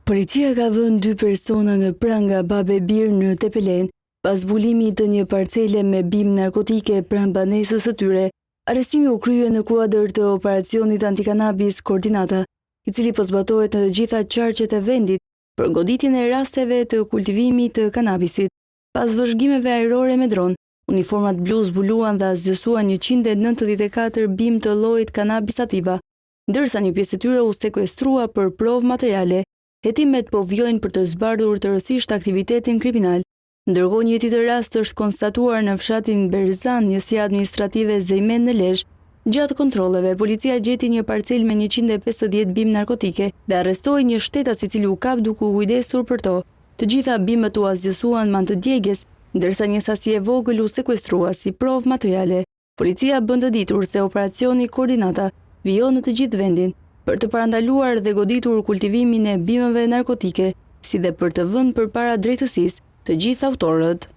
Policia ka vënë 2 persona në pranë nga Babe Bir në Tepelen, pas zbulimit të një parcele me bimë narkotike pranë banesës së tyre. Arrestimi u krye në kuadër të operacionit antikanabis Koordinata, i cili po zbatohet në të gjitha qarqet e vendit për goditjen e rasteve të kultivimit të kanabisit. Pas vëzhgimeve ajrore me dron, uniformat blu zbuluan dhe zgjësuan 194 bimë të llojit kanabis sativa, ndërsa një pjesë e tyre u sekuestrua për provë materiale. Hetimet po vjojnë për të zbardhur tërësisht aktivitetin kriminal. Ndërkohë një tjetër rast është konstatuar në fshatin Berzan, njësia administrative Zejmen në Lezhë. Gjatë kontrolleve, policia gjeti një parcel me 150 bimë narkotike dhe arrestoi një shtetas i cili u kap duke u kujdesur për to. Të gjitha bimët u zgjësuan me anë të djegjes, ndërsa një sasi e vogël u sekuestrua si provë materiale. Policia bën të ditur se operacioni Koordinata vijon në të gjithë vendin për të parandaluar dhe goditur kultivimin e bimëve narkotike, si dhe për të vënë përpara drejtësisë të gjithë autorët.